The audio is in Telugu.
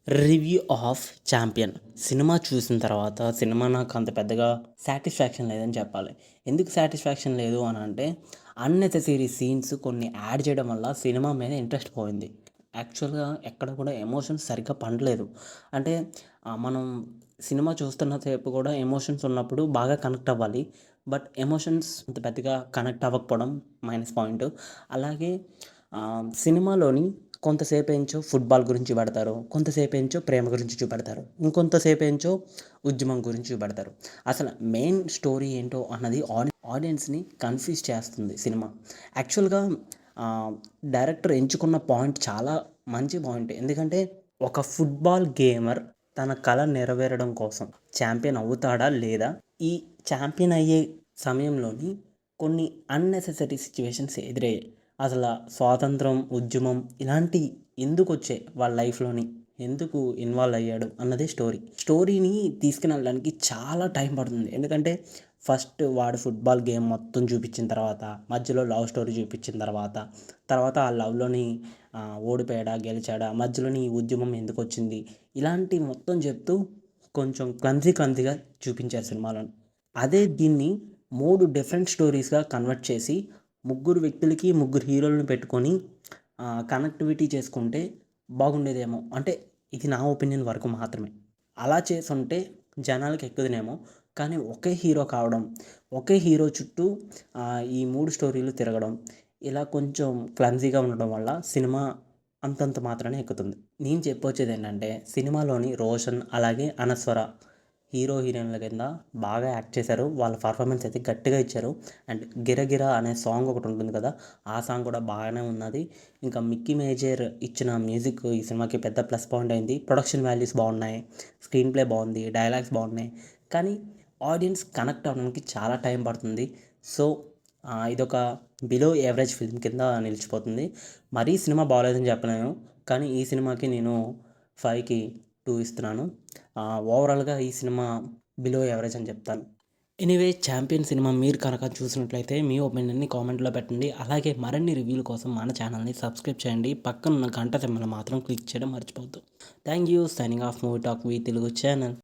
రివ్యూ ఆఫ్ 'ఛాంపియన్' సినిమా చూసిన తర్వాత సినిమా నాకు అంత పెద్దగా సాటిస్ఫాక్షన్ లేదని చెప్పాలి. ఎందుకు సాటిస్ఫాక్షన్ లేదు అనంటే, అన్నెసెసరీ సీన్స్ కొన్ని యాడ్ చేయడం వల్ల సినిమా మీద ఇంట్రెస్ట్ పోయింది. యాక్చువల్‌గా ఎక్కడ కూడా ఎమోషన్స్ సరిగ్గా పండలేదు. అంటే మనం సినిమా చూస్తున్న సేపు కూడా ఎమోషన్స్ ఉన్నప్పుడు బాగా కనెక్ట్ అవ్వాలి. బట్ ఎమోషన్స్ అంత పెద్దగా కనెక్ట్ అవ్వకపోవడం మైనస్ పాయింట్. అలాగే సినిమాలోని కొంతసేపేంచో ఫుట్‌బాల్ గురించి పెడతారు. కొంతసేపేంచో ప్రేమ గురించి చూపెడతారు. ఇంకొంతసేపేంచో ఉద్యమం గురించి చూపెడతారు. అసలు మెయిన్ స్టోరీ ఏంటో అన్నది ఆడియన్స్‌ని కన్‌ఫ్యూజ్ చేస్తుంది సినిమా. యాక్చువల్‌గా ఆహ్, డైరెక్టర్ ఎంచుకున్న పాయింట్ చాలా మంచి పాయింటే. ఎందుకంటే ఒక ఫుట్‌బాల్ గేమర్ తన కల నెరవేరడం కోసం ఛాంపియన్ అవుతాడా? లేదా? ఈ ఛాంపియన్ అయ్యే సమయంలోని కొన్ని అన్నెసెసరీ సిట్యుయేషన్స్ ఎదురయ్యాయి. అసల స్వాతంత్రం, ఉద్యమం ఇలాంటియి ఎందుకొచ్చాయి వాళ్ళ లైఫ్‌లోని? ఎందుకు ఇన్వాల్వ్ అయ్యాడు అన్నదే స్టోరీ. స్టోరీని తీసుకెళ్ళడానికి చాలా టైం పడుతుంది. ఎందుకంటే ఫస్ట్ వాడు ఫుట్‌బాల్ గేమ్ మొత్తం చూపించిన తర్వాత, మధ్యలో లవ్ స్టోరీ చూపించిన తర్వాత, తర్వాత ఆ లవ్‌లోని ఓడిపోయాడా? గెలిచాడా? మధ్యలోని ఈ ఉద్యమం ఎందుకొచ్చింది? ఇలాంటివి మొత్తం చెప్తూ కొంచెం క్లమ్జీగా చూపించారు సినిమాలోని. అదే దీన్ని 3 డిఫరెంట్ స్టోరీస్‌గా కన్వర్ట్ చేసి ముగ్గురు వ్యక్తులకి, ముగ్గురు హీరోలని పెట్టుకొని కనెక్టివిటీ చేసుకుంటే బాగుండేదేమో. అంటే ఇది నా ఒపీనియన్ వరకు మాత్రమే. అలా చేసుంటే జనాలకి ఎక్కుదునేమో. కానీ ఒకే హీరో కావడం, ఒకే హీరో చుట్టూ ఈ 3 స్టోరీలు తిరగడం, ఇలా కొంచెం క్లమ్జీగా ఉండడం వల్ల సినిమా అంతంత మాత్రానే ఎక్కుతుంది. నేను చెప్పొచ్చేదేంటంటే సినిమాలోని రోషన్ అలాగే అనస్వర హీరో, హీరోయిన్‌ల కింద బాగా యాక్ట్ చేశారు. వాళ్ళ పర్ఫార్మెన్స్ అయితే గట్టిగా ఇచ్చారు. అండ్ 'గిరగిర' అనే సాంగ్ ఒకటుంటుంది కదా! ఆ సాంగ్ కూడా బాగానే ఉన్నది. ఇంకా 'మిక్కీ మేజర్' ఇచ్చిన మ్యూజిక్ ఈ సినిమాకి పెద్ద ప్లస్ పాయింట్ అయింది. ప్రొడక్షన్ వాల్యూస్ బాగున్నాయి. స్క్రీన్ ప్లే బాగుంది. డైలాగ్స్ బాగున్నాయి. కానీ ఆడియన్స్ కనెక్ట్ అవ్వడానికి చాలా టైం పడుతుంది. సో, ఇదొక బిలో యావరేజ్ ఫిల్మ్ కింద నిలిచిపోతుంది. మరీ సినిమా బాలేదని చెప్పలేను. కానీ ఈ సినిమాకి నేను 5కి 2 ఇస్తున్నాను. ఓవరాల్‌గా ఈ సినిమా బిలో యావరేజ్ అని చెప్తాను. ఎనీవే 'ఛాంపియన్' సినిమా మీరు కనుక చూసినట్లయితే మీ ఒపీనియన్‌ని కామెంట్‌లో పెట్టండి. అలాగే మరిన్ని రివ్యూల కోసం మన ఛానల్‌ని సబ్స్క్రైబ్ చేయండి. పక్కనున్న గంట సింబల్ మాత్రం క్లిక్ చేయడం మర్చిపోవద్దు. Thank you. Signing off movie talk V Telugu channel.